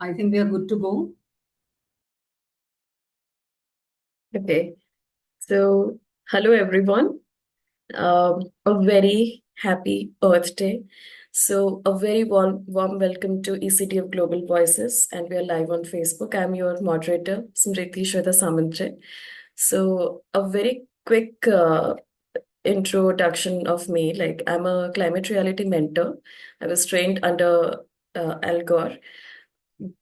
I think we are good to go. Okay, so hello everyone. A very happy Earth Day. So a very warm welcome to ECDF Global Voices, and we are live on Facebook. I'm your moderator, Smriti Shweta Samantre. So a very quick introduction of me. Like I'm a climate reality mentor. I was trained under Al Gore,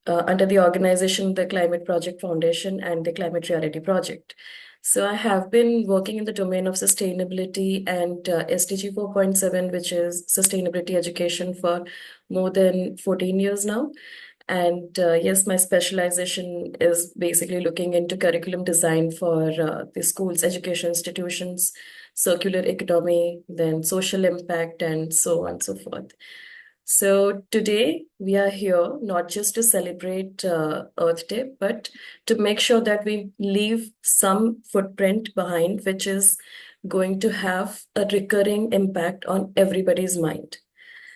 under the organization, the Climate Project Foundation and the Climate Reality Project. So I have been working in the domain of sustainability and SDG 4.7, which is sustainability education, for more than 14 years now. And yes, my specialization is basically looking into curriculum design for the schools, education institutions, circular economy, then social impact, and so on and so forth. So today we are here not just to celebrate Earth Day, but to make sure that we leave some footprint behind, which is going to have a recurring impact on everybody's mind.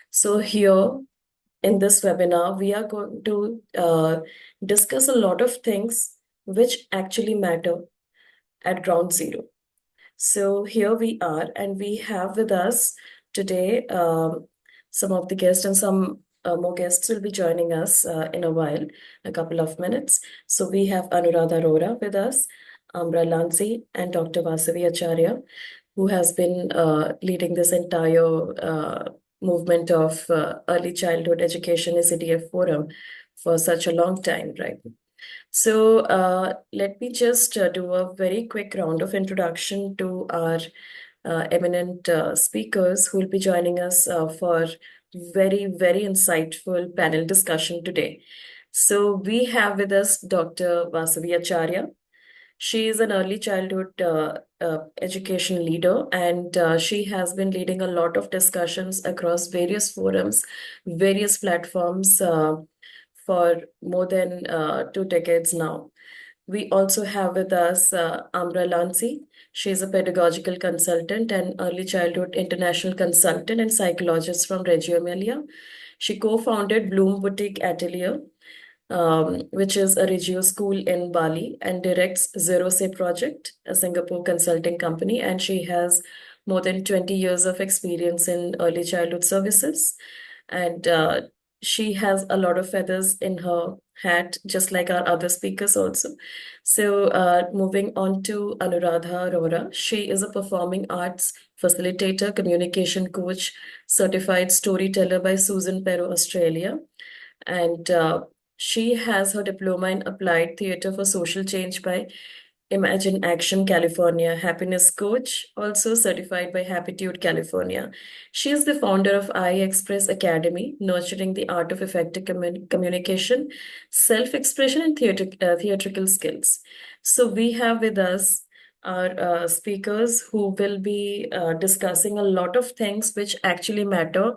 So here in this webinar, we are going to discuss a lot of things which actually matter at ground zero. So here we are, and we have with us today some of the guests, and some more guests will be joining us in a while, a couple of minutes. So we have Anuradha Arora with us, Amra Lanzi, and Dr. Vasavi Acharya, who has been leading this entire movement of early childhood education ECDF forum for such a long time, right? So let me just do a very quick round of introduction to our eminent speakers who will be joining us for very, very insightful panel discussion today. So we have with us Dr. Vasavi Acharya. She is an early childhood education leader, and she has been leading a lot of discussions across various forums, various platforms for more than 2 decades now. We also have with us Amra Lansi. She is a pedagogical consultant and early childhood international consultant and psychologist from Reggio Emilia. She co-founded Bloom Boutique Atelier, which is a Reggio school in Bali, and directs Zero Say Project, a Singapore consulting company. And she has more than 20 years of experience in early childhood services. And she has a lot of feathers in her hat, just like our other speakers also. So, moving on to Anuradha Arora, she is a performing arts facilitator, communication coach, certified storyteller by Susan Pero, Australia. And she has her diploma in applied theater for social change by Imagine Action California, happiness coach, also certified by Happitude California. She is the founder of I Express Academy, nurturing the art of effective communication, self-expression, and theatrical skills. So we have with us our speakers who will be discussing a lot of things which actually matter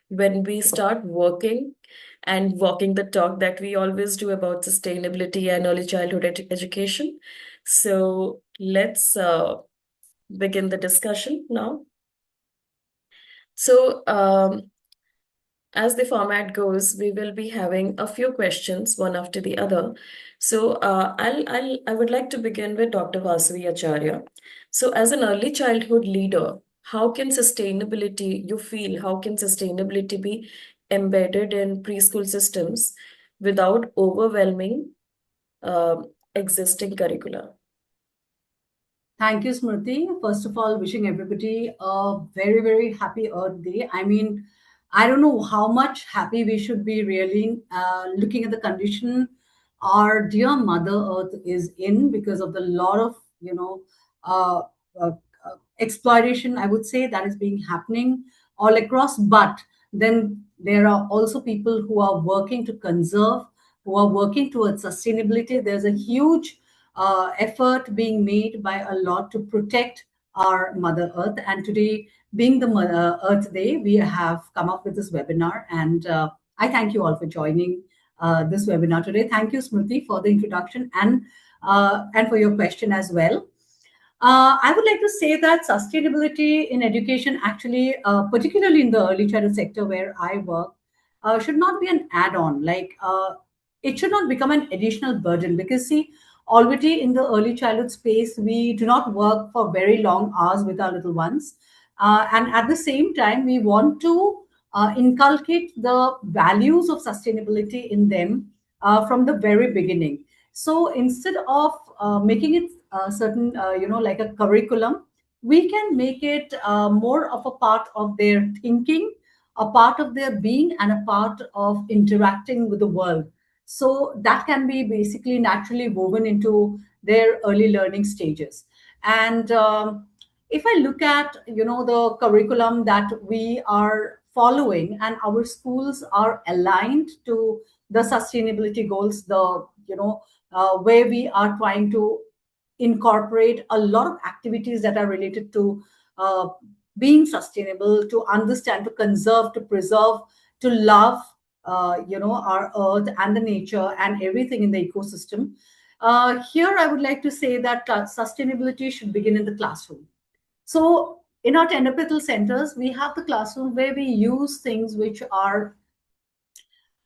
when we start working and walking the talk that we always do about sustainability and early childhood education. So let's begin the discussion now. So, as the format goes, we will be having a few questions, one after the other. So, I would like to begin with Dr. Vasavi Acharya. So, as an early childhood leader, how can sustainability, you feel, how can sustainability be embedded in preschool systems without overwhelming uh, existing curricula? Thank you, Smriti. First of all, wishing everybody a very, very happy Earth Day. I mean, I don't know how much happy we should be really looking at the condition our dear Mother Earth is in because of the lot of, uh, uh, exploitation, I would say, that is being happening all across. But then there are also people who are working to conserve, who are working towards sustainability. There's a huge effort being made by a lot to protect our Mother Earth. And today, being the Mother Earth Day, we have come up with this webinar. And I thank you all for joining this webinar today. Thank you, Smriti, for the introduction and for your question as well. I would like to say that sustainability in education, actually, particularly in the early childhood sector where I work, should not be an add-on. Like it should not become an additional burden. Because see, already in the early childhood space, we do not work for very long hours with our little ones, and at the same time we want to inculcate the values of sustainability in them from the very beginning. So instead of making it certain, like a curriculum, we can make it more of a part of their thinking, a part of their being, and a part of interacting with the world. So that can be basically naturally woven into their early learning stages. And if I look at, the curriculum that we are following, and our schools are aligned to the sustainability goals, the where we are trying to incorporate a lot of activities that are related to uh, being sustainable, to understand, to conserve, to preserve, to love, our earth and the nature and everything in the ecosystem. Here, I would like to say that sustainability should begin in the classroom. So, in our tender centers, we have the classroom where we use things which are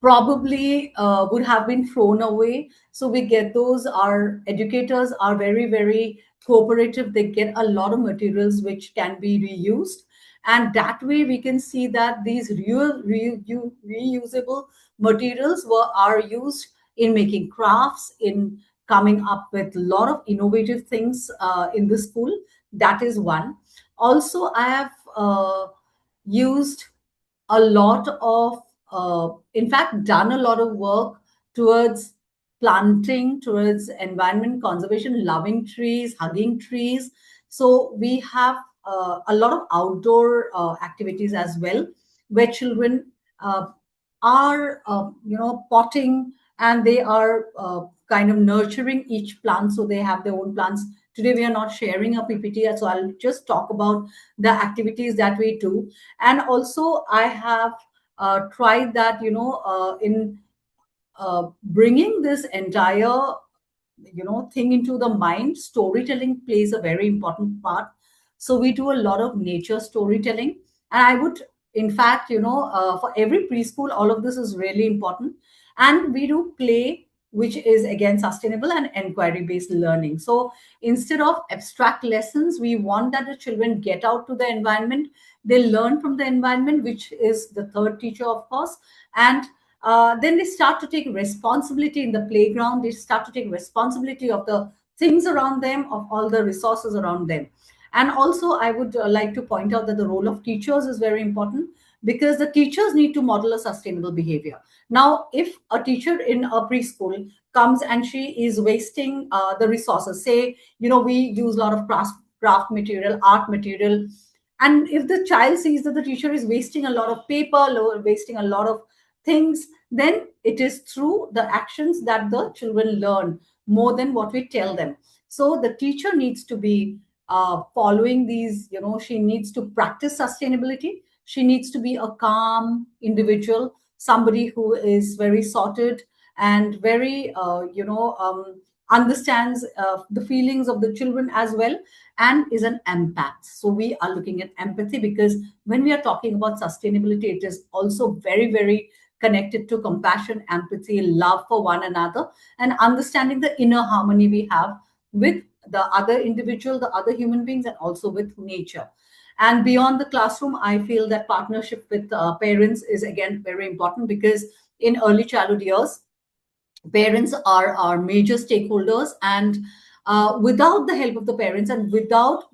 probably would have been thrown away. So we get those. Our educators are very, very cooperative. They get a lot of materials which can be reused. And that way we can see that these reusable materials are used in making crafts, in coming up with a lot of innovative things in the school. That is one. Also, I have used a lot of, in fact, done a lot of work towards planting, towards environment conservation, loving trees, hugging trees. So we have a lot of outdoor activities as well, where children uh, are, potting, and they are kind of nurturing each plant. So they have their own plants. Today we are not sharing a PPT, so I'll just talk about the activities that we do. And also I have tried that, in bringing this entire thing into the mind. Storytelling plays a very important part. So we do a lot of nature storytelling, and I would, in fact, for every preschool, all of this is really important. And we do play, which is again sustainable and inquiry based learning. So instead of abstract lessons, we want that the children get out to the environment, they learn from the environment, which is the third teacher, of course. And then they start to take responsibility in the playground. They start to take responsibility of the things around them, of all the resources around them. And also, I would like to point out that the role of teachers is very important, because the teachers need to model a sustainable behavior. Now, if a teacher in a preschool comes and she is wasting the resources, say, we use a lot of craft material, art material, and if the child sees that the teacher is wasting a lot of paper, wasting a lot of things, then it is through the actions that the children learn more than what we tell them. So the teacher needs to be following these, she needs to practice sustainability. She needs to be a calm individual, somebody who is very sorted and very, understands the feelings of the children as well, and is an empath. So we are looking at empathy, because when we are talking about sustainability, it is also very, very connected to compassion, empathy, love for one another, and understanding the inner harmony we have with the other individual, the other human beings, and also with nature. And beyond the classroom, I feel that partnership with parents is again very important, because in early childhood years, parents are our major stakeholders. And without the help of the parents, and without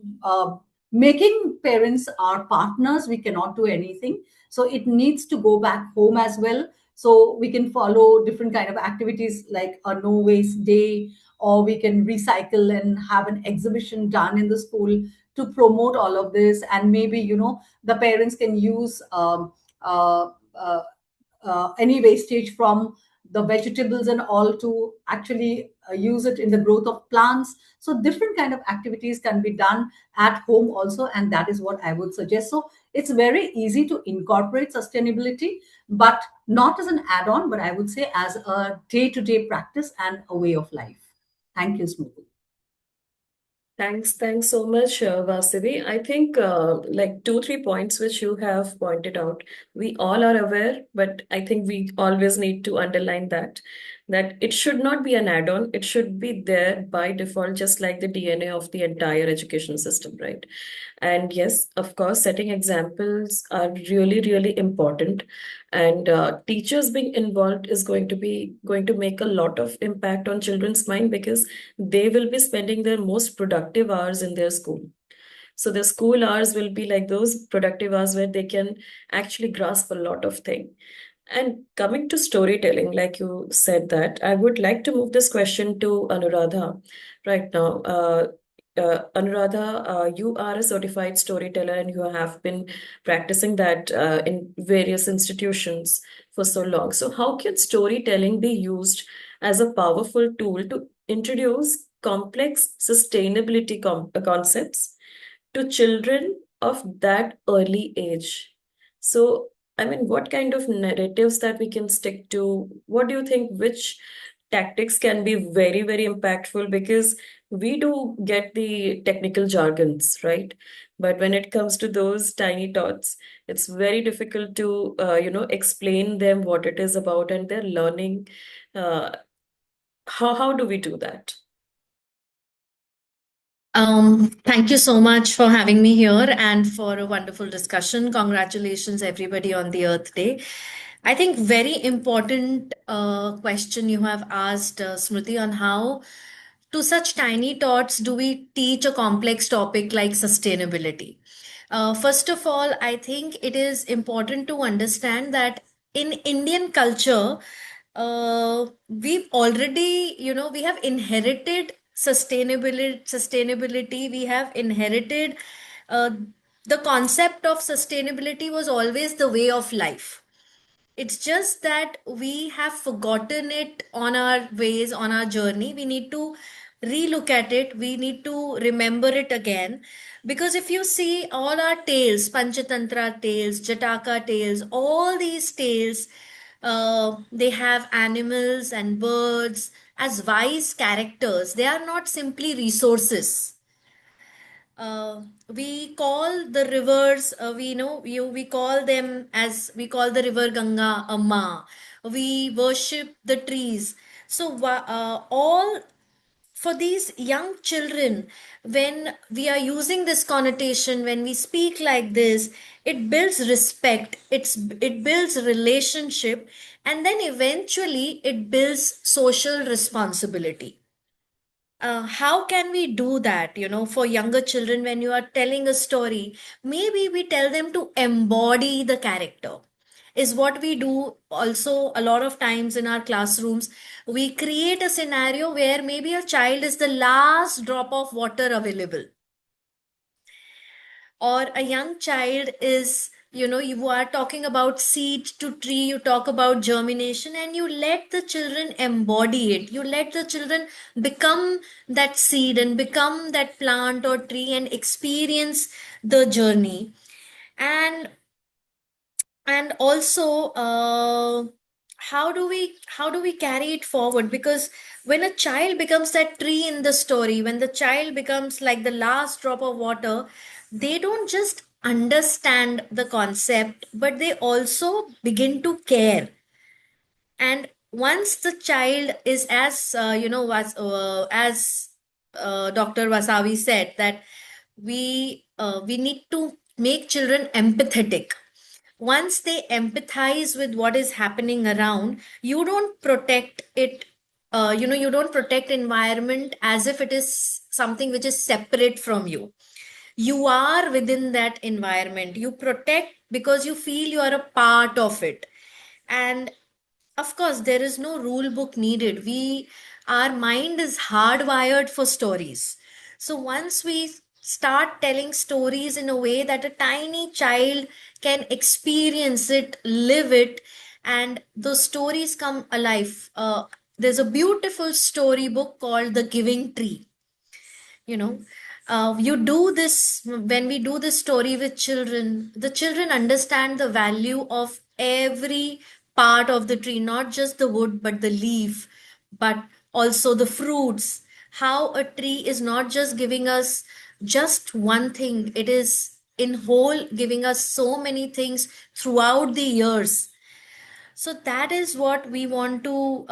making parents our partners, we cannot do anything. So it needs to go back home as well. So we can follow different kind of activities like a no waste day, or we can recycle and have an exhibition done in the school to promote all of this. And maybe, the parents can use uh, uh, any wastage from the vegetables and all to actually use it in the growth of plants. So different kind of activities can be done at home also, and that is what I would suggest. So it's very easy to incorporate sustainability, but not as an add-on, but I would say as a day-to-day practice and a way of life. Thank you, Smriti. Thanks so much, Vasuvi. I think like two, 3 points which you have pointed out, we all are aware, but I think we always need to underline that. that it should not be an add-on, it should be there by default, just like the DNA of the entire education system, right? And yes, of course, setting examples are really, really important. And teachers being involved is going to make a lot of impact on children's mind, because they will be spending their most productive hours in their school. So the school hours will be like those productive hours where they can actually grasp a lot of things. And coming to storytelling, like you said, that I would like to move this question to Anuradha right now. Anuradha, you are a certified storyteller and you have been practicing that in various institutions for so long. So, how can storytelling be used as a powerful tool to introduce complex sustainability concepts to children of that early age? So, I mean, what kind of narratives that we can stick to? What do you think? Which tactics can be very, very impactful? Because we do get the technical jargons, right? But when it comes to those tiny tots, it's very difficult to, explain them what it is about and their learning. Uh, how do we do that? Thank you so much for having me here and for a wonderful discussion. Congratulations, everybody, on the Earth Day. I think very important question you have asked, Smriti, on how to such tiny tots do we teach a complex topic like sustainability. First of all, I think it is important to understand that in Indian culture, we've already, we have inherited sustainability. We have inherited uh, the concept of sustainability was always the way of life. It's just that we have forgotten it on our ways, on our journey. We need to relook at it. We need to remember it again. Because if you see all our tales, Panchatantra tales, Jataka tales, all these tales, they have animals and birds as wise characters. They are not simply resources. We call the rivers, we call them, as we call the river Ganga Amma. We worship the trees. So all for these young children, when we are using this connotation, when we speak like this, it builds respect, it builds relationship, and then eventually it builds social responsibility. How can we do that, for younger children? When you are telling a story, maybe we tell them to embody the character, is what we do also a lot of times in our classrooms. We create a scenario where maybe a child is the last drop of water available, or a young child is, you are talking about seed to tree, you talk about germination, and you let the children embody it, you let the children become that seed and become that plant or tree and experience the journey. And also, how do we carry it forward? Because when a child becomes that tree in the story, when the child becomes like the last drop of water, they don't just understand the concept, but they also begin to care. And once the child is, as Dr. Wasavi said, that we need to make children empathetic. Once they empathize with what is happening around, you don't protect it. You don't protect environment as if it is something which is separate from you. You are within that environment, you protect because you feel you are a part of it. And of course, there is no rule book needed. Our mind is hardwired for stories. So once we start telling stories in a way that a tiny child can experience it, live it, and those stories come alive. There's a beautiful storybook called The Giving Tree. you know you do this. When we do this story with children, the children understand the value of every part of the tree, not just the wood but the leaf, but also the fruits. How a tree is not just giving us just one thing, it is in whole giving us so many things throughout the years. So that is what we want to,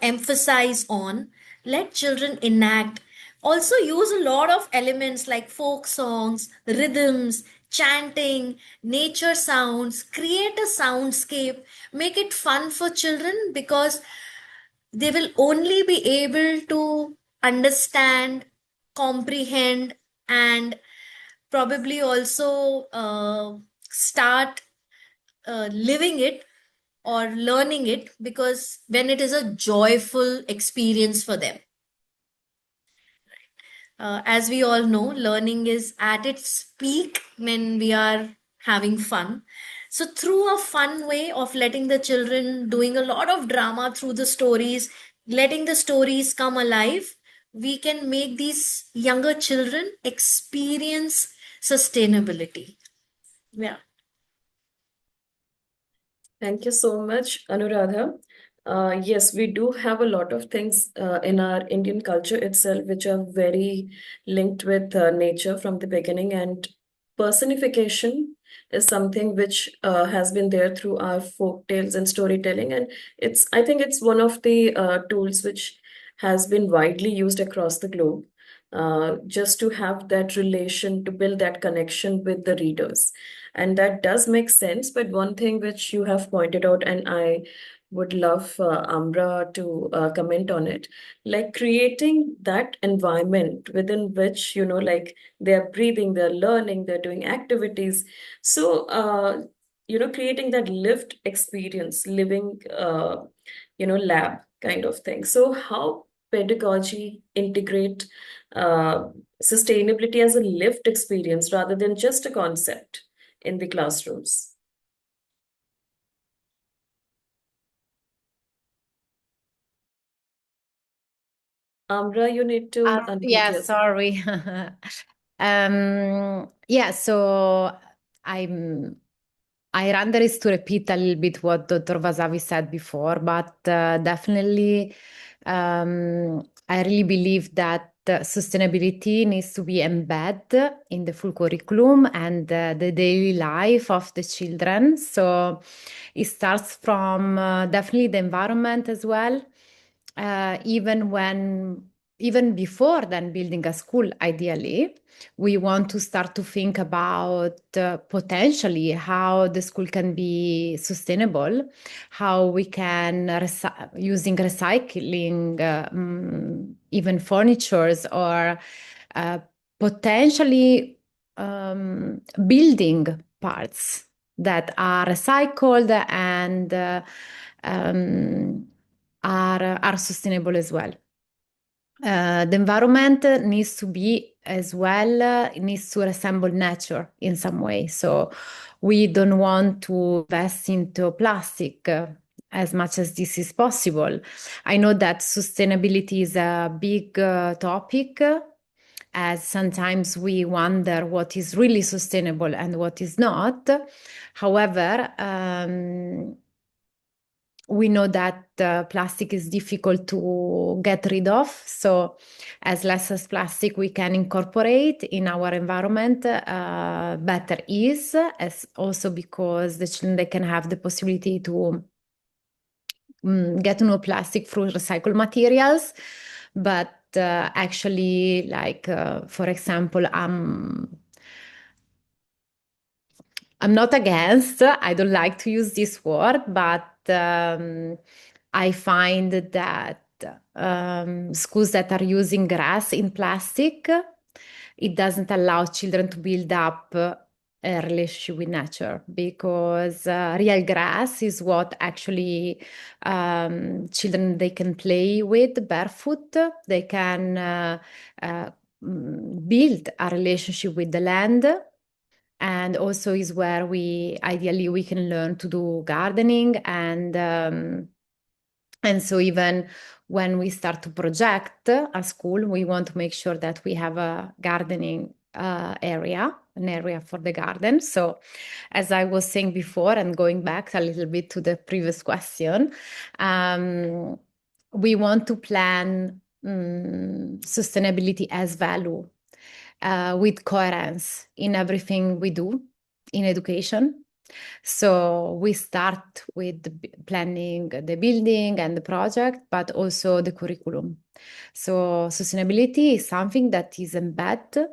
emphasize on. Let children enact. Also use a lot of elements like folk songs, rhythms, chanting, nature sounds. Create a soundscape. Make it fun for children, because they will only be able to understand, comprehend, and probably also start living it or learning it, because when it is a joyful experience for them. As we all know, learning is at its peak when we are having fun. So, through a fun way of letting the children doing a lot of drama through the stories, letting the stories come alive, we can make these younger children experience sustainability. Yeah. Thank you so much, Anuradha. Yes, we do have a lot of things in our Indian culture itself which are very linked with nature from the beginning, and personification is something which has been there through our folk tales and storytelling, and I think it's one of the tools which has been widely used across the globe, just to have that relation, to build that connection with the readers. And that does make sense. But one thing which you have pointed out, and I would love Amra to comment on it, like creating that environment within which, like they're breathing, they're learning, they're doing activities. So, creating that lived experience, living, lab kind of thing. So, how pedagogy integrate uh, sustainability as a lived experience rather than just a concept in the classrooms? Amra, you need to unmute Yeah, yourself. sorry. Yeah, so I'm I understand to repeat a little bit what Dr. Vasavi said before, but definitely I really believe that sustainability needs to be embedded in the full curriculum and the daily life of the children. So it starts from definitely the environment as well, even when even before then building a school, ideally we want to start to think about potentially how the school can be sustainable, how we can using recycling even furnitures, or uh, potentially building parts that are recycled and um, are sustainable as well. The environment needs to be as well, it needs to resemble nature in some way. So we don't want to invest into plastic as much as this is possible. I know that sustainability is a big topic, as sometimes we wonder what is really sustainable and what is not. However, we know that plastic is difficult to get rid of. So as less as plastic we can incorporate in our environment, better is, as also because the children, they can have the possibility to get to know plastic through recycled materials. But actually, like for example, I'm not against, I don't like to use this word, but I find that schools that are using grass in plastic, it doesn't allow children to build up a relationship with nature, because real grass is what actually children, they can play with barefoot. They can uh, build a relationship with the land, and also is where we ideally we can learn to do gardening. And so even when we start to project a school, we want to make sure that we have a gardening area, an area for the garden. So as I was saying before, and going back a little bit to the previous question, we want to plan sustainability as value, with coherence in everything we do in education. So we start with planning the building and the project, but also the curriculum. So sustainability is something that is embedded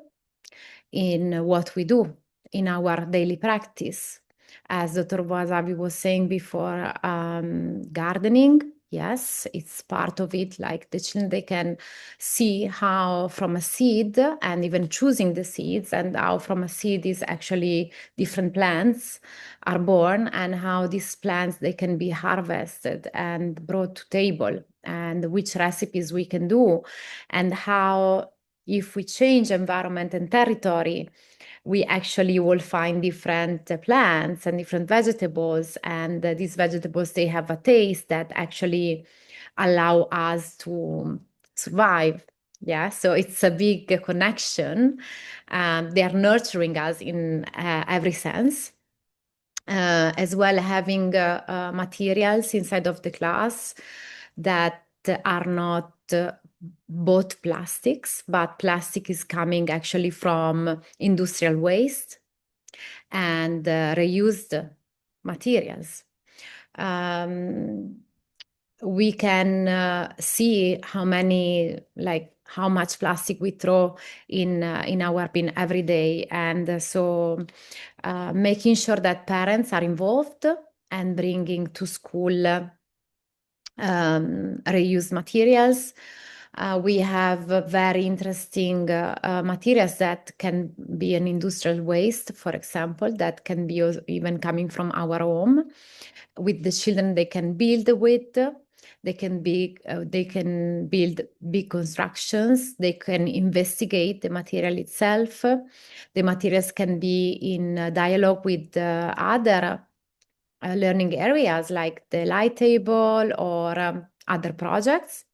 in what we do in our daily practice. As Dr. Wasabi was saying before, gardening, yes, it's part of it. Like the children, they can see how from a seed and even choosing the seeds and how from a seed is actually different plants are born and how these plants, they can be harvested and brought to table and which recipes we can do and how if we change environment and territory, we actually will find different plants and different vegetables. And these vegetables, they have a taste that actually allow us to survive. Yeah, so it's a big connection. They are nurturing us in every sense. As well, having materials inside of the class that are not both plastics, but plastic is coming actually from industrial waste and reused materials. We can see how much plastic we throw in our bin every day, and so making sure that parents are involved and bringing to school reused materials. We have very interesting materials that can be an industrial waste, for example, that can be even coming from our home. With the children, they can build with. They can build big constructions. They can investigate the material itself. The materials can be in dialogue with other learning areas like the light table or other projects.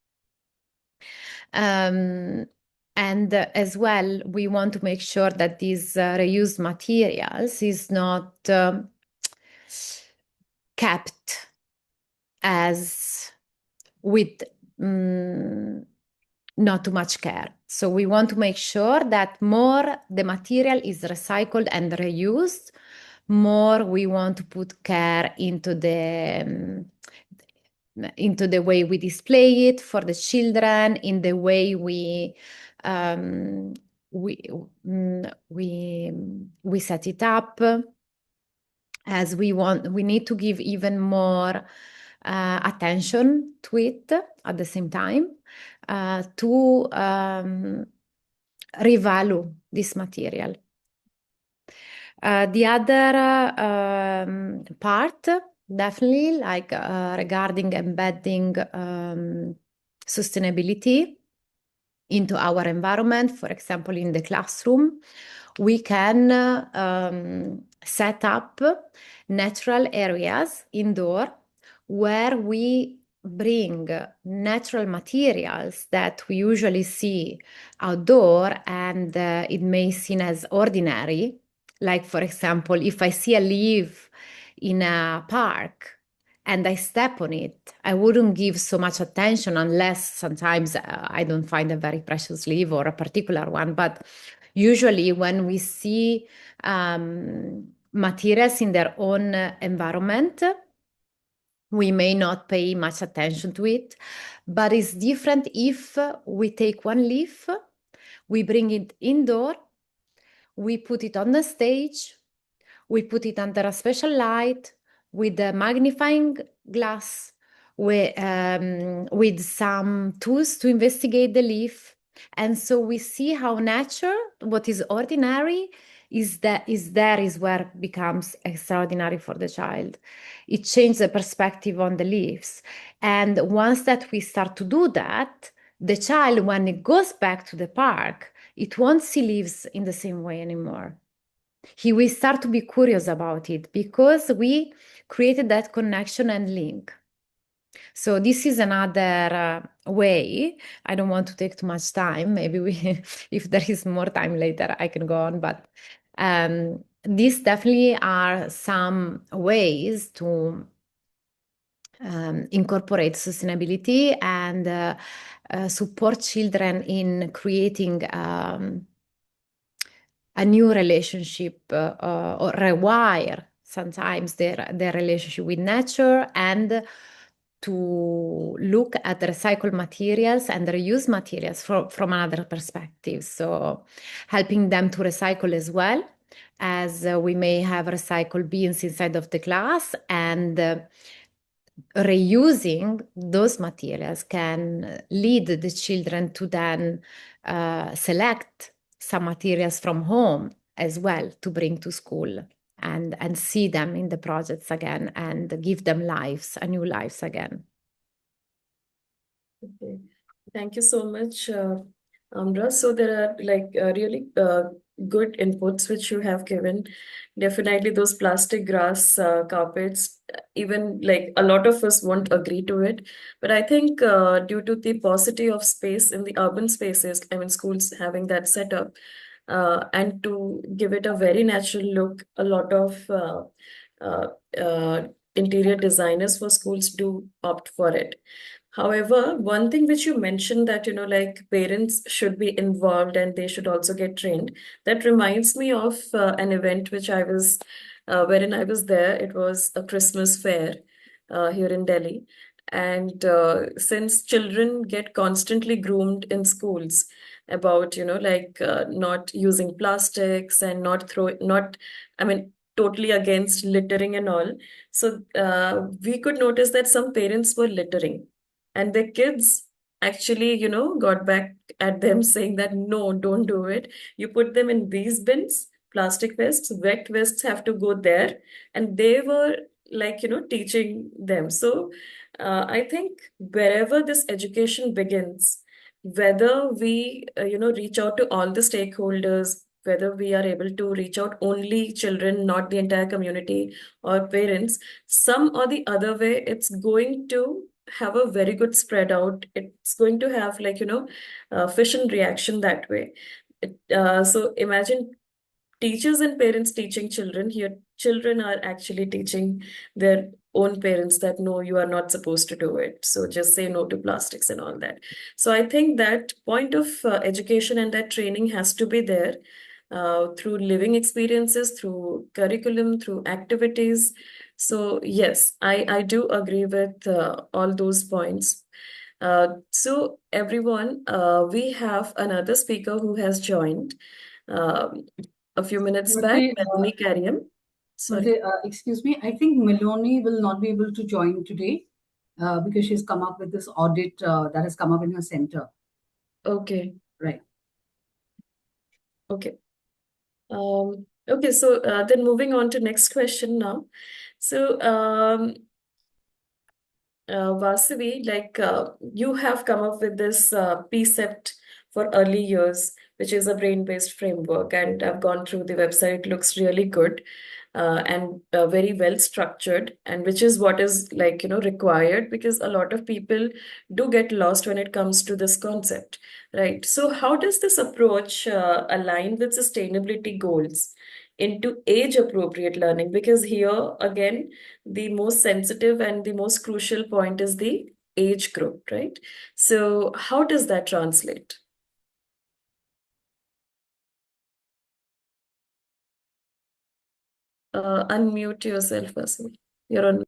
And as well, we want to make sure that these reused materials is not kept as with not too much care. So we want to make sure that more the material is recycled and reused, more we want to put care into the way we display it for the children, in the way we set it up, as we need to give even more attention to it at the same time to revalue this material. The other part, definitely, like regarding embedding sustainability into our environment, for example, in the classroom, we can set up natural areas indoor where we bring natural materials that we usually see outdoor and it may seem as ordinary. Like, for example, if I see a leaf in a park and I step on it, I wouldn't give so much attention unless sometimes I don't find a very precious leaf or a particular one. But usually when we see materials in their own environment, we may not pay much attention to it, but it's different if we take one leaf, we bring it indoor, we put it on the stage, we put it under a special light with a magnifying glass, with some tools to investigate the leaf. And so we see how nature, what is ordinary, is where it becomes extraordinary for the child. It changes the perspective on the leaves. And once that we start to do that, the child, when it goes back to the park, it won't see leaves in the same way anymore. He will start to be curious about it because we created that connection and link. So this is another way. I don't want to take too much time. Maybe if there is more time later, I can go on. But these definitely are some ways to incorporate sustainability and support children in creating a new relationship or rewire sometimes their relationship with nature, and to look at the recycled materials and the reused materials from another perspective. So helping them to recycle as well, as we may have recycled bins inside of the class, and reusing those materials can lead the children to then select some materials from home as well to bring to school, and see them in the projects again and give them lives, a new lives again. Okay. Thank you so much, Amra. So there are like really good inputs which you have given. Definitely those plastic grass carpets, even like a lot of us won't agree to it. But I think due to the paucity of space in the urban spaces, I mean, schools having that setup, and to give it a very natural look, a lot of uh, uh, interior designers for schools do opt for it. However, one thing which you mentioned that, like parents should be involved and they should also get trained, that reminds me of an event which wherein I was there. It was a Christmas fair here in Delhi. And since children get constantly groomed in schools about, like not using plastics and I mean, totally against littering and all. So we could notice that some parents were littering and the kids actually, got back at them saying that no, don't do it. You put them in these bins, plastic waste, wet wastes have to go there. And they were like, teaching them. So I think wherever this education begins, whether we, reach out to all the stakeholders, whether we are able to reach out only children, not the entire community or parents, some or the other way, it's going to have a very good spread out. It's going to have like, fission reaction that way. So imagine teachers and parents teaching children. Here children are actually teaching their own parents that no, you are not supposed to do it, so just say no to plastics and all that. So I think that point of education and that training has to be there through living experiences, through curriculum, through activities. So yes, I do agree with all those points. So everyone, we have another speaker who has joined. Um, a few minutes back, Smriti, Melanie Karyam. Sorry. excuse me. I think Meloni will not be able to join today because she's come up with this audit that has come up in her center. Okay. Right. Okay. Okay. So then moving on to next question now. So Vasavi, like you have come up with this PCEPT for early years, which is a brain-based framework, and I've gone through the website. It looks really good and very well structured, and which is what is like required, because a lot of people do get lost when it comes to this concept, right? So how does this approach align with sustainability goals into age-appropriate learning? Because here again, the most sensitive and the most crucial point is the age group, right? So how does that translate? Unmute yourself, Vasu. You're on.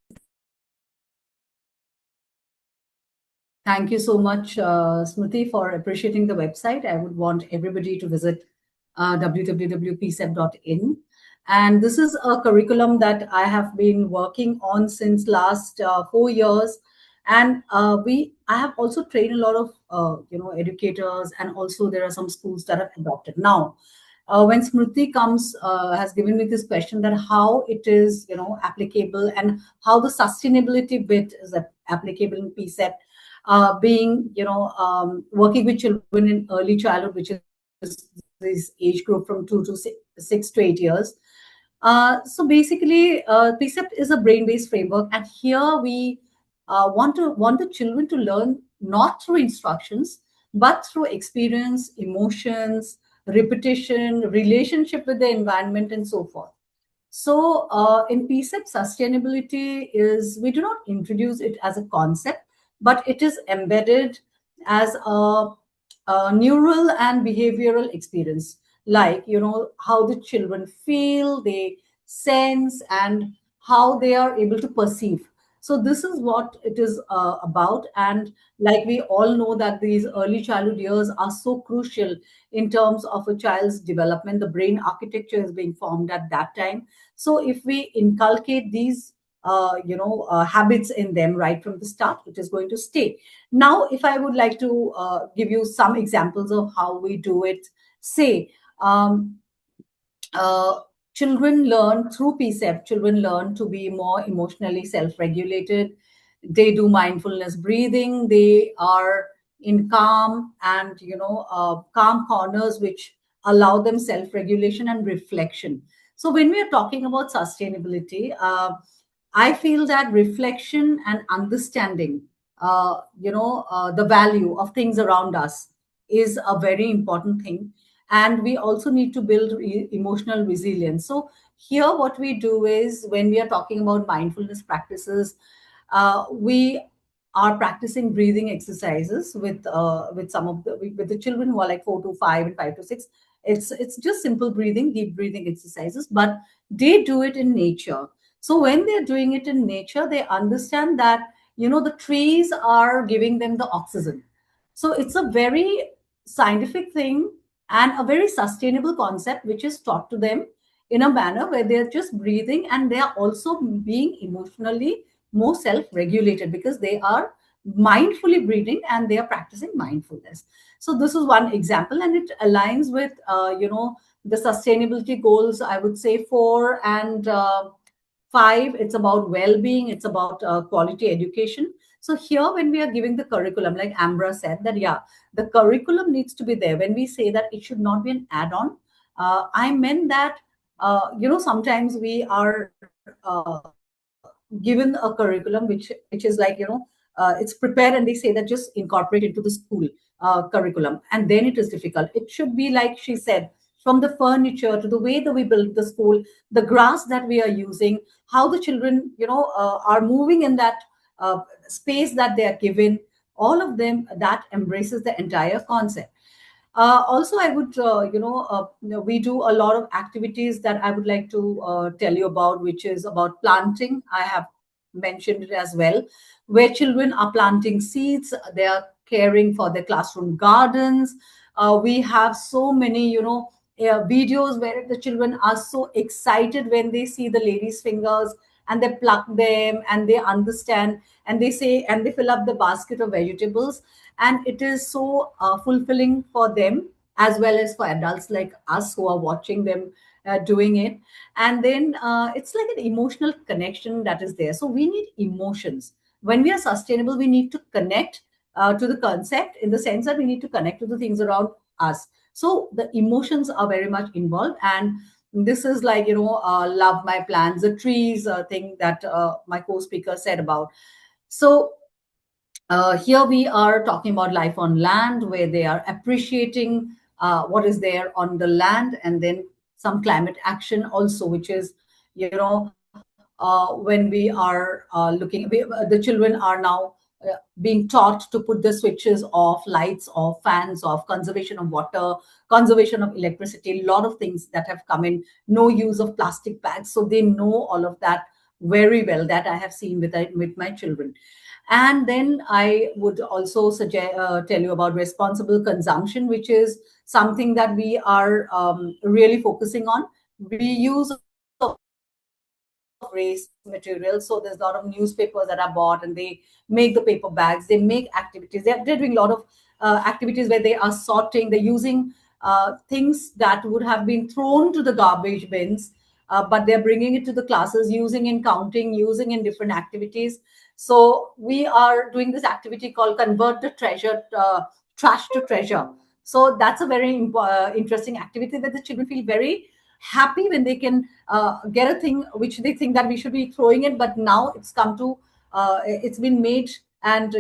Thank you so much, Smriti, for appreciating the website. I would want everybody to visit www.psep.in. And this is a curriculum that I have been working on since last 4 years. And I have also trained a lot of educators, and also there are some schools that have adopted. Now, when Smriti has given me this question that how it is applicable, and how the sustainability bit is applicable in PSEP, being working with children in early childhood, which is this age group from 2 to 6 to 8 years. So basically, Precept is a brain-based framework, and here we want the children to learn not through instructions, but through experience, emotions, repetition, relationship with the environment, and so forth. So in PSEP, sustainability is, we do not introduce it as a concept, but it is embedded as a neural and behavioral experience, like how the children feel, they sense, and how they are able to perceive. So this is what it is about. And like we all know that these early childhood years are so crucial in terms of a child's development. The brain architecture is being formed at that time. So if we inculcate these habits in them right from the start, it is going to stay. Now, if I would like to give you some examples of how we do it, say, um, uh, children learn through PCEP, children learn to be more emotionally self-regulated. They do mindfulness breathing. They are in calm and calm corners, which allow them self-regulation and reflection. So when we are talking about sustainability, I feel that reflection and understanding, the value of things around us is a very important thing. And we also need to build emotional resilience. So here what we do is, when we are talking about mindfulness practices, we are practicing breathing exercises with some of the with the children who are like 4 to 5 and 5 to 6. It's just simple breathing, deep breathing exercises, but they do it in nature. So when they're doing it in nature, they understand that the trees are giving them the oxygen. So it's a very scientific thing and a very sustainable concept, which is taught to them in a manner where they're just breathing, and they are also being emotionally more self-regulated because they are mindfully breathing and they are practicing mindfulness. So this is one example, and it aligns with the sustainability goals, I would say 4 and 5. It's about well-being, it's about quality education. So here, when we are giving the curriculum, like Ambra said, that yeah, the curriculum needs to be there. When we say that it should not be an add-on, I meant that sometimes we are given a curriculum which is like it's prepared, and they say that just incorporate into the school curriculum, and then it is difficult. It should be like she said, from the furniture to the way that we build the school, the grass that we are using, how the children are moving in that space that they are given. All of them, that embraces the entire concept. Also, I would, we do a lot of activities that I would like to tell you about, which is about planting. I have mentioned it as well, where children are planting seeds, they are caring for their classroom gardens. We have so many, videos where the children are so excited when they see the lady's fingers, and they pluck them and they understand, and they say, and they fill up the basket of vegetables. And it is so fulfilling for them, as well as for adults like us who are watching them doing it. And then it's like an emotional connection that is there. So we need emotions. When we are sustainable, we need to connect to the concept, in the sense that we need to connect to the things around us. So the emotions are very much involved. And this is like, love my plants, the trees thing that my co-speaker said about. So here we are talking about life on land, where they are appreciating what is there on the land, and then some climate action also, which is, when we are the children are now being taught to put the switches off, lights off, fans off, conservation of water, conservation of electricity, a lot of things that have come in, no use of plastic bags. So they know all of that very well, that I have seen with my children. And then I would also tell you about responsible consumption, which is something that we are really focusing on. Reuse of waste materials. So there's a lot of newspapers that are bought, and they make the paper bags. They make activities. They're doing a lot of activities where they are sorting. They're using things that would have been thrown to the garbage bins, but they're bringing it to the classes, using in counting, using in different activities. So we are doing this activity called Convert the Treasure, Trash to Treasure. So that's a very interesting activity, where the children feel very happy when they can get a thing which they think that we should be throwing it, but now it's come to, it's been made and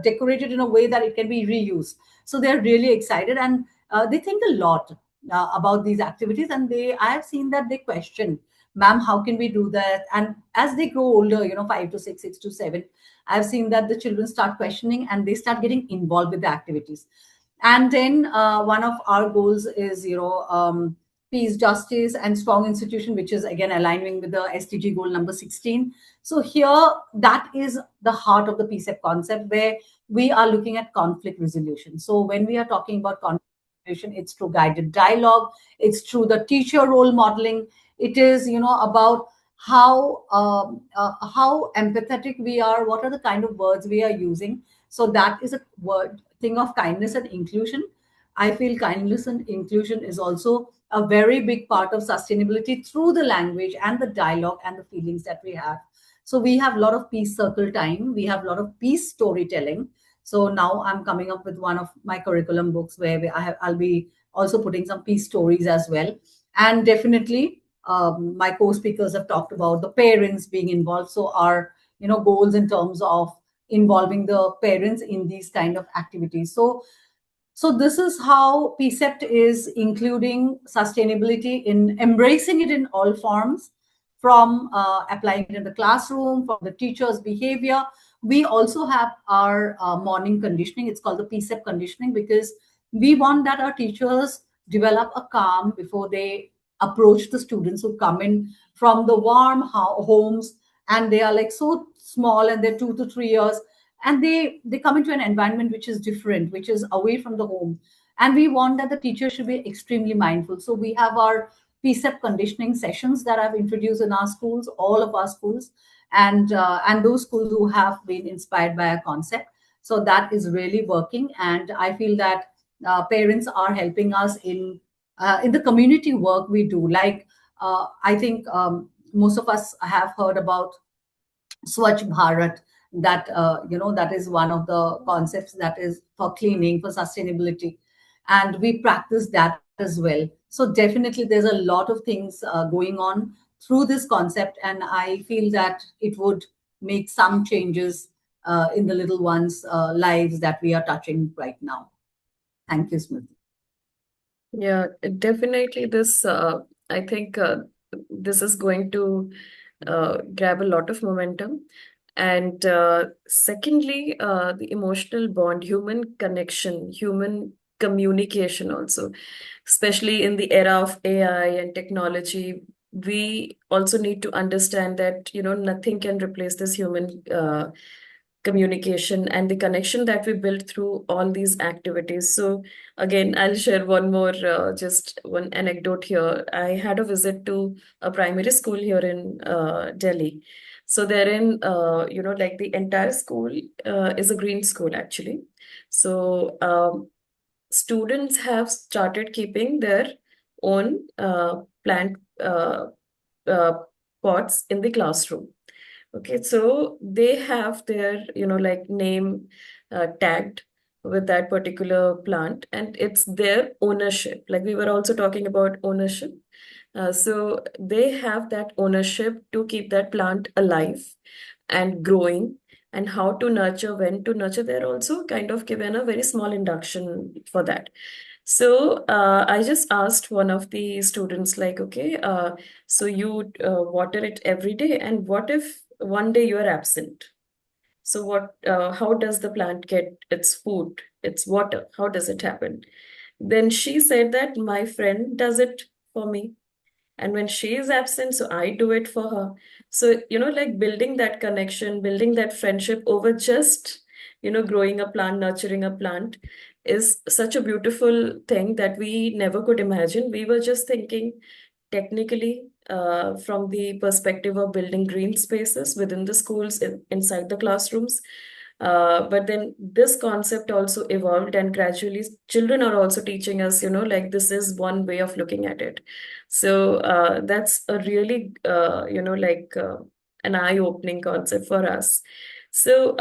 decorated in a way that it can be reused. So they're really excited, and they think a lot about these activities, and I have seen that they question, ma'am, how can we do that? And as they grow older, 5 to 6, 6 to 7, I've seen that the children start questioning and they start getting involved with the activities. And then one of our goals is, peace, justice, and strong institution, which is again aligning with the SDG goal number 16. So here, that is the heart of the PSEP concept, where we are looking at conflict resolution. So when we are talking about conflict resolution, it's through guided dialogue, it's through the teacher role modeling. It is, about how empathetic we are, what are the kind of words we are using. So that is a word thing of kindness and inclusion. I feel kindness and inclusion is also a very big part of sustainability through the language and the dialogue and the feelings that we have. So we have a lot of peace circle time, we have a lot of peace storytelling. So now I'm coming up with one of my curriculum books where I'll be also putting some peace stories as well. And definitely, my co-speakers have talked about the parents being involved. So our, goals in terms of involving the parents in these kind of activities. So this is how PCEPT is including sustainability in embracing it in all forms, from applying it in the classroom, from the teacher's behavior. We also have our morning conditioning. It's called the PCEPT conditioning, because we want that our teachers develop a calm before they approach the students who come in from the warm homes, and they are like so small, and they're 2 to 3 years, and they come into an environment which is different, which is away from the home. And we want that the teacher should be extremely mindful. So we have our PCEP conditioning sessions that I've introduced in our schools, all of our schools, and those schools who have been inspired by a concept. So that is really working, and I feel that parents are helping us in the community work we do. Like, I think most of us have heard about Swachh Bharat. That that is one of the concepts that is for cleaning, for sustainability, and we practice that as well. So definitely, there's a lot of things going on through this concept, and I feel that it would make some changes in the little ones' lives that we are touching right now. Thank you, Smriti. Yeah, definitely. I think this is going to grab a lot of momentum. And secondly, the emotional bond, human connection, human communication also, especially in the era of AI and technology, we also need to understand that, nothing can replace this human communication and the connection that we build through all these activities. So again, I'll share one more, just one anecdote here. I had a visit to a primary school here in Delhi. So therein, like the entire school is a green school actually. So students have started keeping their own plant uh, pots in the classroom. Okay, so they have their, like name tagged with that particular plant, and it's their ownership. Like we were also talking about ownership. So they have that ownership to keep that plant alive and growing, and how to nurture, when to nurture. They're also kind of given a very small induction for that. So I just asked one of the students, like, okay, so you water it every day, and what if one day you are absent? So how does the plant get its food, its water? How does it happen? Then she said that my friend does it for me. And when she is absent, so I do it for her. So, like building that connection, building that friendship over just, growing a plant, nurturing a plant is such a beautiful thing that we never could imagine. We were just thinking technically from the perspective of building green spaces within the schools, inside the classrooms. But then this concept also evolved, and gradually children are also teaching us, like this is one way of looking at it. So that's a really, like an eye-opening concept for us. So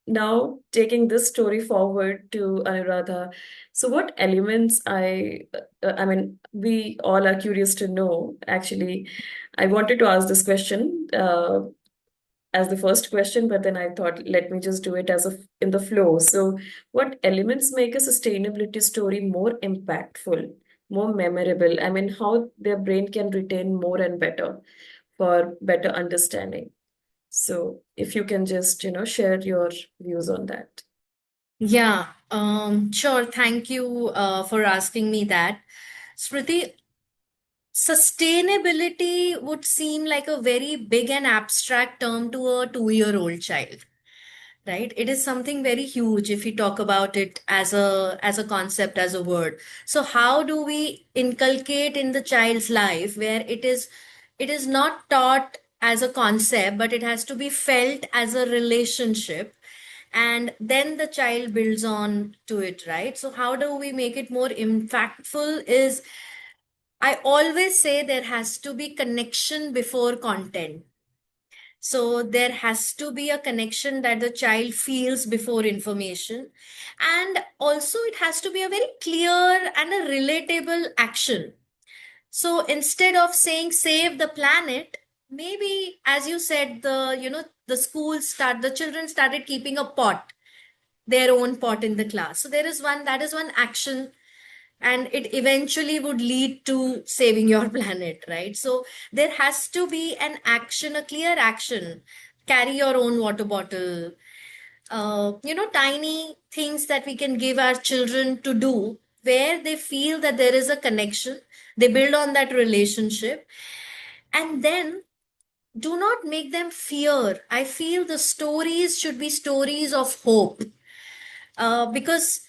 now taking this story forward to Anuradha, so what elements I mean, we all are curious to know, actually. I wanted to ask this question as the first question, but then I thought, let me just do it in the flow. So, what elements make a sustainability story more impactful, more memorable? I mean, how their brain can retain more and better for better understanding. So, if you can just, share your views on that. Yeah, sure. Thank you for asking me that. Smriti, sustainability would seem like a very big and abstract term to a 2-year-old child, right? It is something very huge if we talk about it as a concept, as a word. So how do we inculcate in the child's life where it is not taught as a concept, but it has to be felt as a relationship, and then the child builds on to it, right? So how do we make it more impactful is, I always say there has to be connection before content. So there has to be a connection that the child feels before information. And also it has to be a very clear and a relatable action. So instead of saying save the planet, maybe as you said, the children started keeping a pot, their own pot in the class. So that is one action, and it eventually would lead to saving your planet, right? So there has to be an action, a clear action. Carry your own water bottle, tiny things that we can give our children to do where they feel that there is a connection, they build on that relationship. And then do not make them fear. I feel the stories should be stories of hope, because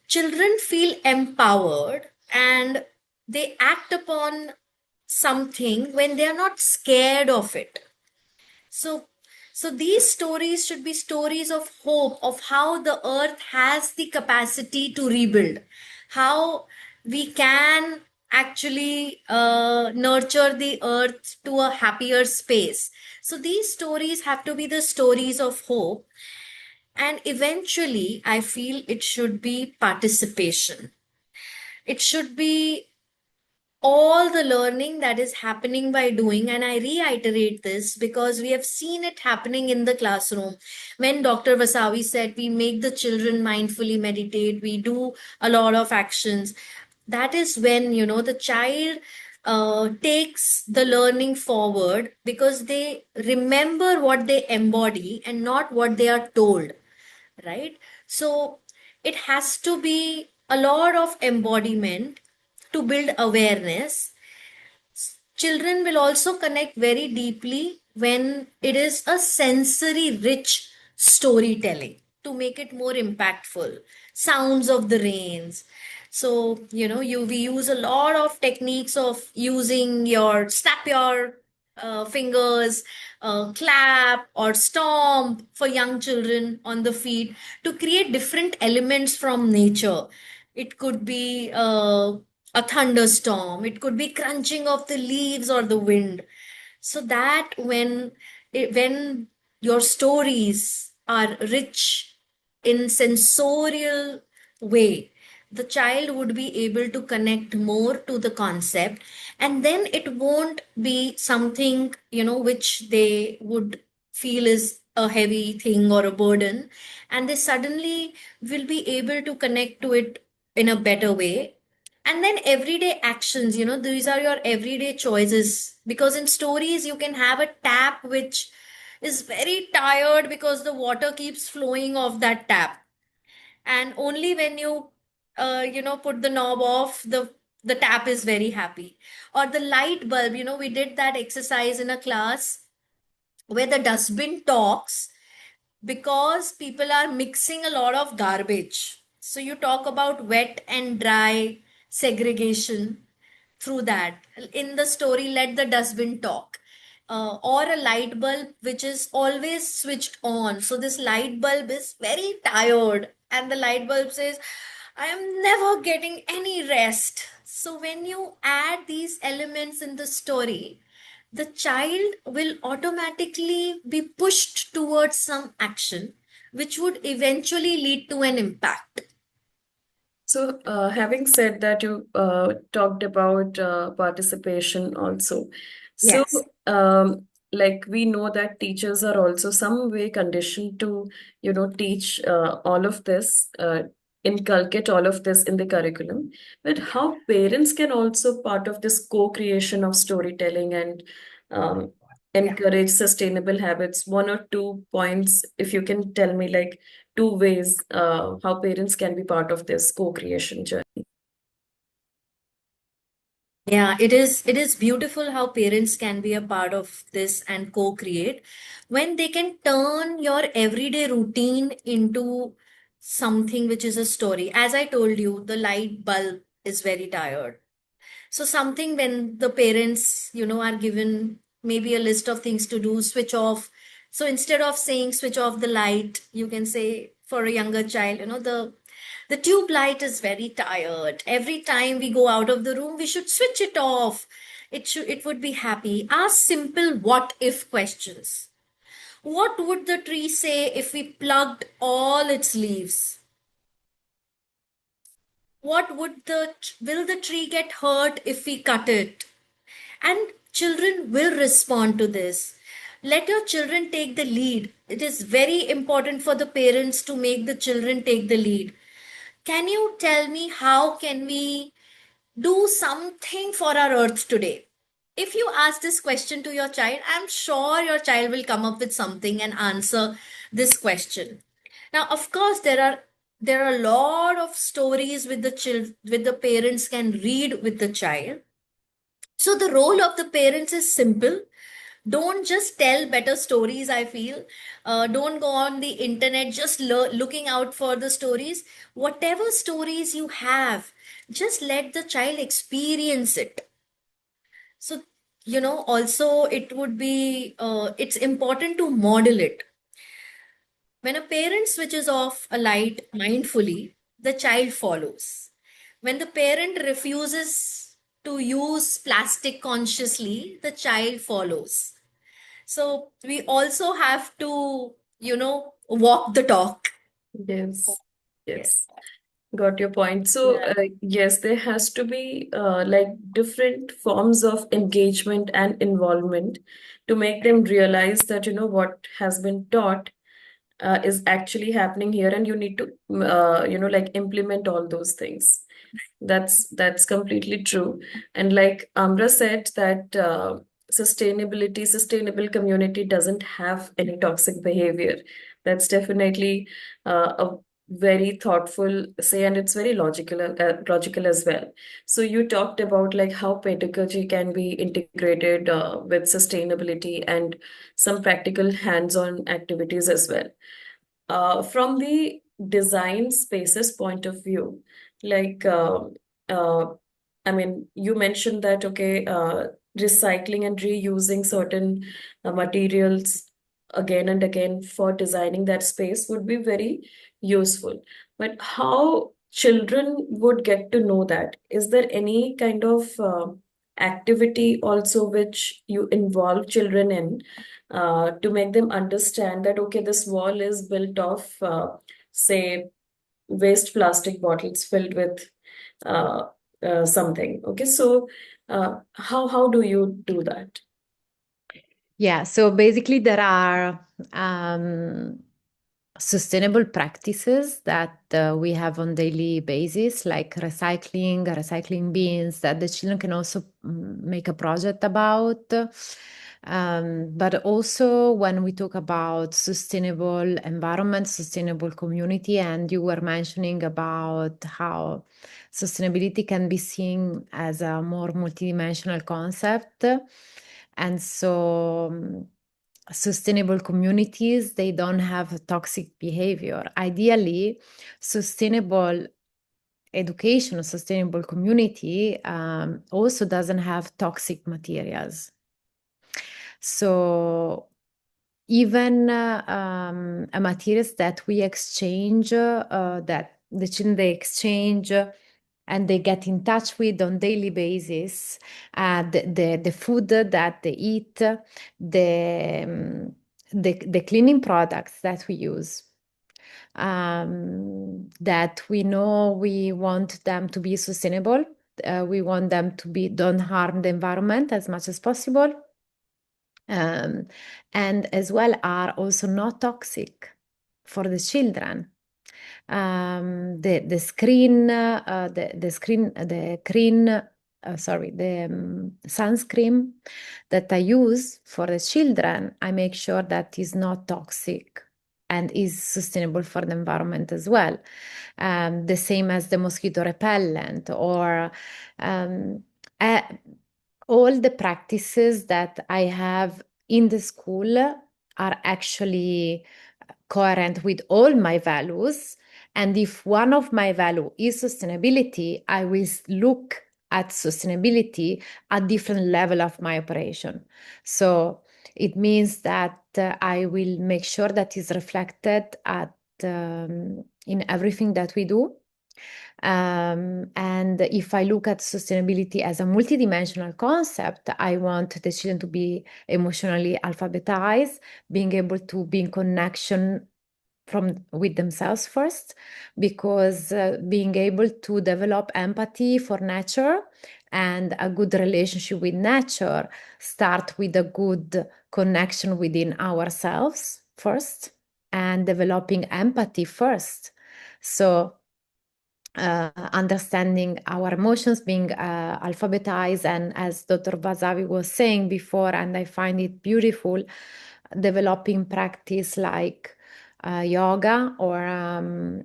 children feel empowered and they act upon something when they are not scared of it. So so these stories should be stories of hope, of how the earth has the capacity to rebuild, how we can actually nurture the earth to a happier space. So these stories have to be the stories of hope. And eventually, I feel it should be participation. It should be all the learning that is happening by doing. And I reiterate this because we have seen it happening in the classroom. When Dr. Vasavi said we make the children mindfully meditate, we do a lot of actions. That is when, the child takes the learning forward because they remember what they embody and not what they are told, right? So it has to be a lot of embodiment to build awareness. Children will also connect very deeply when it is a sensory rich storytelling to make it more impactful. Sounds of the rains. So, we use a lot of techniques of using your snap your fingers, clap or stomp for young children on the feet to create different elements from nature. It could be a thunderstorm, it could be crunching of the leaves or the wind. So that when your stories are rich in sensorial way, the child would be able to connect more to the concept, and then it won't be something which they would feel is a heavy thing or a burden, and they suddenly will be able to connect to it in a better way. And then everyday actions, these are your everyday choices, because in stories you can have a tap which is very tired because the water keeps flowing off that tap, and only when you put the knob off, the tap is very happy. Or the light bulb, we did that exercise in a class where the dustbin talks because people are mixing a lot of garbage. So you talk about wet and dry segregation through that. In the story, let the dustbin talk. Or a light bulb which is always switched on. So this light bulb is very tired, and the light bulb says, I am never getting any rest. So when you add these elements in the story, the child will automatically be pushed towards some action which would eventually lead to an impact. So, having said that, you talked about participation also. So, Yes. like we know that teachers are also some way conditioned to, teach all of this, inculcate all of this in the curriculum. But how parents can also part of this co-creation of storytelling and um, Yeah. encourage sustainable habits. One or two points, if you can tell me, like two ways how parents can be part of this co-creation journey. Yeah, it is beautiful how parents can be a part of this and co-create when they can turn your everyday routine into something which is a story. As I told you, the light bulb is very tired. So something when the parents, are given maybe a list of things to do, switch off. So instead of saying switch off the light, you can say for a younger child, the tube light is very tired. Every time we go out of the room, we should switch it off. It would be happy. Ask simple what if questions. What would the tree say if we plugged all its leaves? What would the will the tree get hurt if we cut it? And children will respond to this. Let your children take the lead. It is very important for the parents to make the children take the lead. Can you tell me how can we do something for our earth today? If you ask this question to your child, I'm sure your child will come up with something and answer this question. Now, of course, there are a lot of stories with the parents can read with the child. So the role of the parents is simple. Don't just tell better stories, I feel. Don't go on the internet just looking out for the stories. Whatever stories you have, just let the child experience it. So, also it's important to model it. When a parent switches off a light mindfully, the child follows. When the parent refuses to use plastic consciously, the child follows. So we also have to, walk the talk. Yes, Yes. yes. Got your point. So, Yeah. yes, there has to be like different forms of engagement and involvement to make them realize that, what has been taught is actually happening here, and you need to, like implement all those things. That's completely true. And like Amra said, that sustainable community doesn't have any toxic behavior. That's definitely a very thoughtful say, and it's very logical as well. So you talked about like how pedagogy can be integrated with sustainability and some practical hands-on activities as well. From the design spaces point of view, like, uh, I mean, you mentioned that, okay, recycling and reusing certain materials again and again for designing that space would be very useful. But how children would get to know that? Is there any kind of activity also which you involve children in to make them understand that, okay, this wall is built of, say, waste plastic bottles filled with uh, something. Okay, so how do you do that? Yeah, so basically there are sustainable practices that we have on daily basis, like recycling bins that the children can also make a project about. But also when we talk about sustainable environment, sustainable community, and you were mentioning about how sustainability can be seen as a more multidimensional concept. And so sustainable communities, they don't have toxic behavior. Ideally, sustainable education, sustainable community also doesn't have toxic materials. So even materials that we exchange, that the children they exchange and they get in touch with on daily basis, the food that they eat, the cleaning products that we use, that we know we want them to be sustainable. We want them to be don't harm the environment as much as possible, and as well are also not toxic for the children. The screen, the sunscreen that I use for the children, I make sure that is not toxic and is sustainable for the environment as well. The same as the mosquito repellent, or Uh, all the practices that I have in the school are actually coherent with all my values. And if one of my value is sustainability, I will look at sustainability at different level of my operation. So it means that I will make sure that is reflected at in everything that we do. And if I look at sustainability as a multidimensional concept, I want the children to be emotionally alphabetized, being able to be in connection with themselves first, because being able to develop empathy for nature and a good relationship with nature start with a good connection within ourselves first and developing empathy first. So understanding our emotions, being alphabetized, and as Dr. Vasavi was saying before, and I find it beautiful, developing practice like yoga or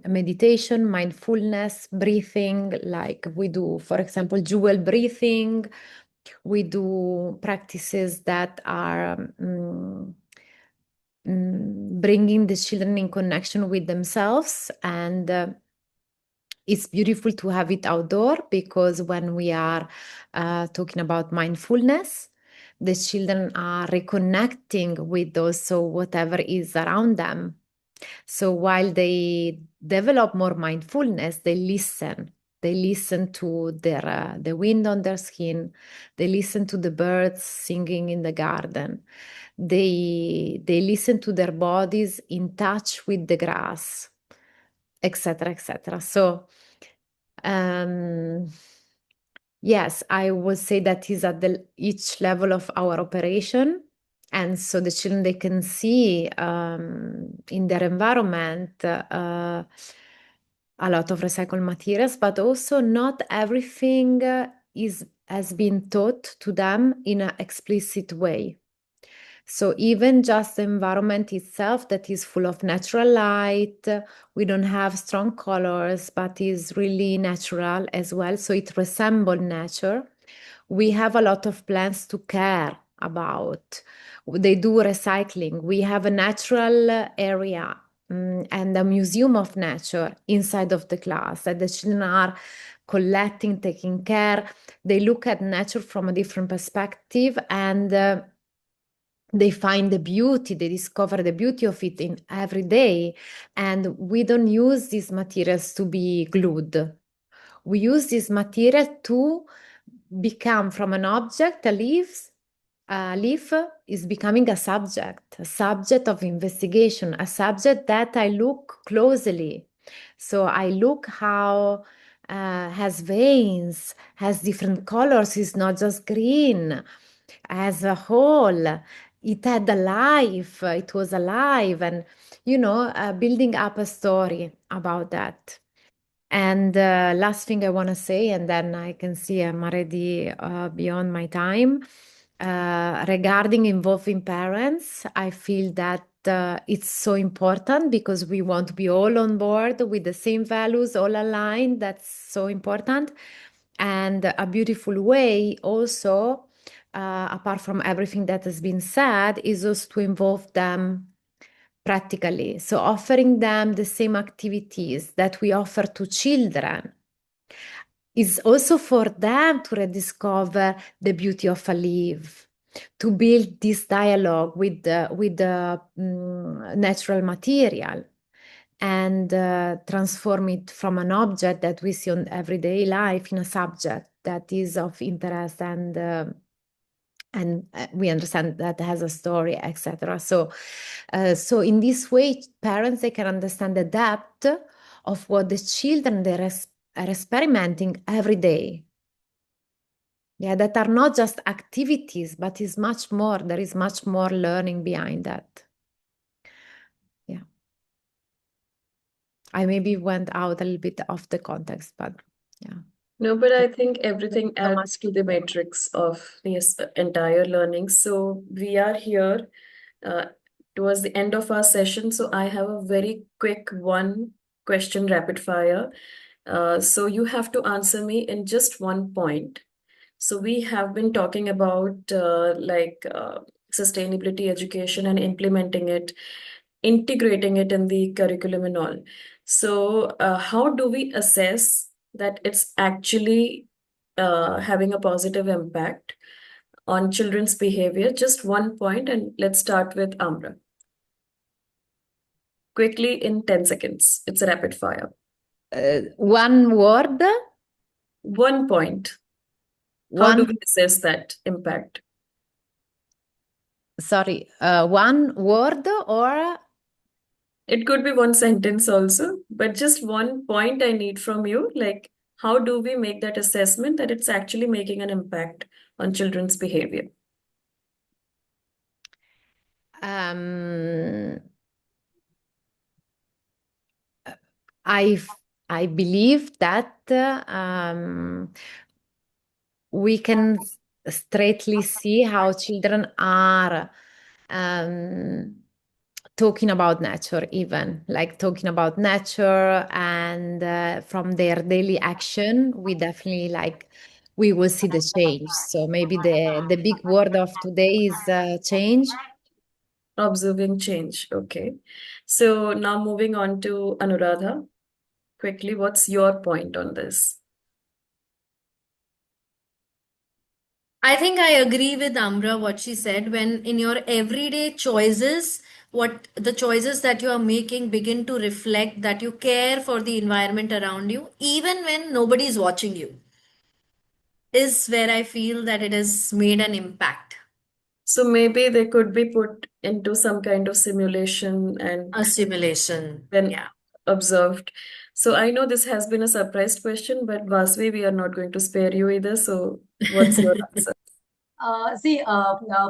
meditation, mindfulness, breathing, like we do, for example, jewel breathing. We do practices that are bringing the children in connection with themselves, and it's beautiful to have it outdoor, because when we are talking about mindfulness, the children are reconnecting with also whatever is around them. So while they develop more mindfulness, they listen. They listen to the wind on their skin. They listen to the birds singing in the garden. They listen to their bodies in touch with the grass, etc., etc. So yes, I would say that is at each level of our operation. And so the children, they can see in their environment a lot of recycled materials, but also not everything has been taught to them in an explicit way. So even just the environment itself that is full of natural light, we don't have strong colors, but is really natural as well. So it resembles nature. We have a lot of plants to care about. They do recycling. We have a natural area and a museum of nature inside of the class that the children are collecting, taking care. They look at nature from a different perspective, and they find the beauty, they discover the beauty of it in every day. And we don't use these materials to be glued. We use this material to become from an object, a leaf is becoming a subject of investigation, a subject that I look closely. So I look how has veins, has different colors, it's not just green. As a whole, it had a life, it was alive, and building up a story about that. And last thing I want to say, and then I can see I'm already beyond my time. Regarding involving parents, I feel that it's so important, because we want to be all on board with the same values, all aligned. That's so important. And a beautiful way also, apart from everything that has been said, is also to involve them practically. So offering them the same activities that we offer to children is also for them to rediscover the beauty of a leaf, to build this dialogue with the natural material, and transform it from an object that we see on everyday life in a subject that is of interest, and we understand that has a story, etc. So in this way, parents, they can understand the depth of what the children are experimenting every day. Yeah, that are not just activities, but is much more. There is much more learning behind that. Yeah. I maybe went out a little bit off the context, but yeah. No, but I think everything So much. adds to the matrix of this entire learning. So we are here uh, towards the end of our session. So I have a very quick one question rapid fire. So you have to answer me in just one point. So we have been talking about sustainability education and implementing it, integrating it in the curriculum and all. So how do we assess that it's actually having a positive impact on children's behavior? Just one point, and let's start with Amra. Quickly in 10 seconds. It's a rapid fire. One word, 1 point. How do we assess that impact? one word or It could be 1 sentence also, but just 1 point I need from you. Like, how do we make that assessment that it's actually making an impact on children's behavior? um, I I believe that we can straightly see how children are talking about nature, even like talking about nature, and from their daily action, we definitely we will see the change. So maybe the big word of today is change. Observing change. Okay. So now moving on to Anuradha. Quickly, what's your point on this? I think I agree with Amra what she said. When in your everyday choices, what the choices that you are making begin to reflect that you care for the environment around you, even when nobody is watching you, is where I feel that it has made an impact. So maybe they could be put into some kind of simulation and A simulation. then Yeah. observed. So I know this has been a surprise question, but Vasvi, we are not going to spare you either. So what's your answer?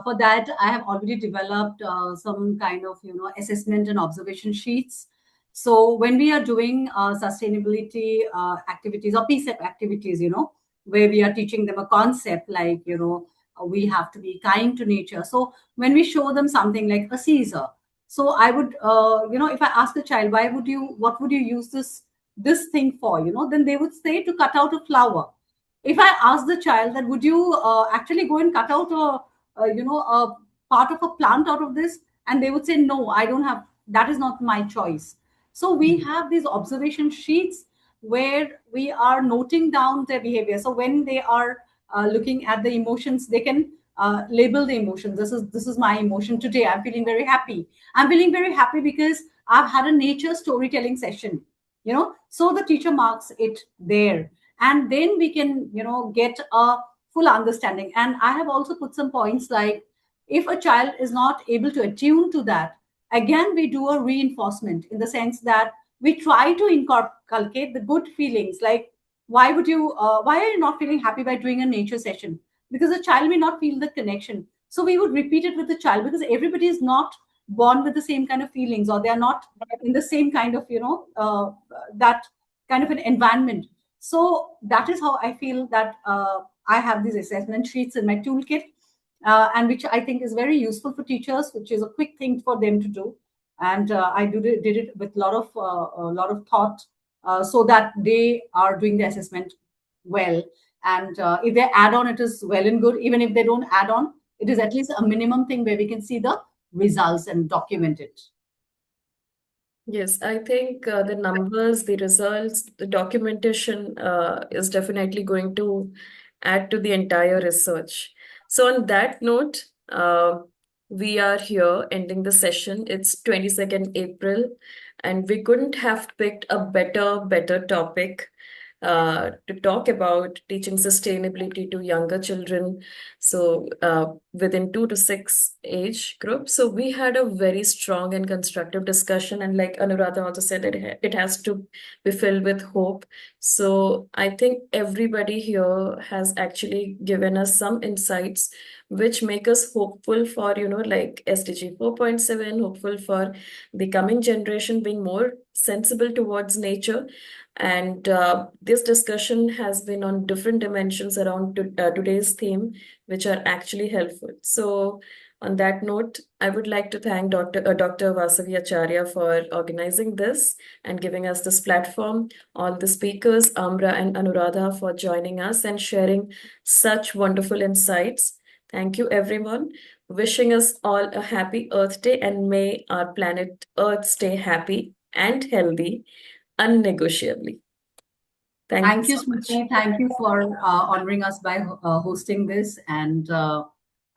For that, I have already developed some kind of assessment and observation sheets. So when we are doing sustainability activities or PSEP activities, where we are teaching them a concept like we have to be kind to nature. So when we show them something like a Caesar, so I would if I ask the child, what would you use this thing for, then they would say to cut out a flower. If I ask the child that would you actually go and cut out a part of a plant out of this, and they would say no, I don't have, that is not my choice. So we have these observation sheets where we are noting down their behavior. So when they are looking at the emotions, they can label the emotions. This is my emotion today. I'm feeling very happy. I'm feeling very happy because I've had a nature storytelling session. So the teacher marks it there, and then we can get a full understanding. And I have also put some points like, if a child is not able to attune to that, again we do a reinforcement in the sense that we try to inculcate the good feelings, like why are you not feeling happy by doing a nature session? Because the child may not feel the connection. So we would repeat it with the child, because everybody is not born with the same kind of feelings, or they are not in the same kind of that kind of an environment. So that is how I feel that I have these assessment sheets in my toolkit, and which I think is very useful for teachers, which is a quick thing for them to do. And did it with a lot of thought, so that they are doing the assessment well. And if they add on, it is well and good. Even if they don't add on, it is at least a minimum thing where we can see the results and document it. Yes, I think the numbers, the results, the documentation is definitely going to add to the entire research. So on that note, we are here ending the session. It's 22nd April, and we couldn't have picked a better topic to talk about teaching sustainability to younger children. So within 2 to 6 age group. So we had a very strong and constructive discussion. And like Anuradha also said, it has to be filled with hope. So I think everybody here has actually given us some insights which make us hopeful for, like SDG 4.7, hopeful for the coming generation being more sensible towards nature. And this discussion has been on different dimensions around today's theme, which are actually helpful. So on that note, I would like to thank Dr. Vasavi Acharya for organizing this and giving us this platform, all the speakers, Amra and Anuradha, for joining us and sharing such wonderful insights. Thank you, everyone. Wishing us all a happy Earth Day, and may our planet Earth stay happy and healthy unnegotiably. Thank Thank you you, so much. Smriti. Thank you for honoring us by hosting this. And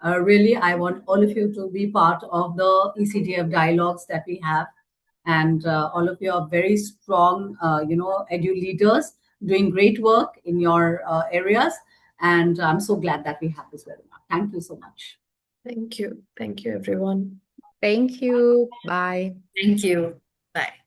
really, I want all of you to be part of the ECDF dialogues that we have. And all of you are very strong, edu leaders doing great work in your areas. And I'm so glad that we have this webinar. Thank you so much. Thank you. Thank you, everyone. Thank you. Bye. Thank you. Bye.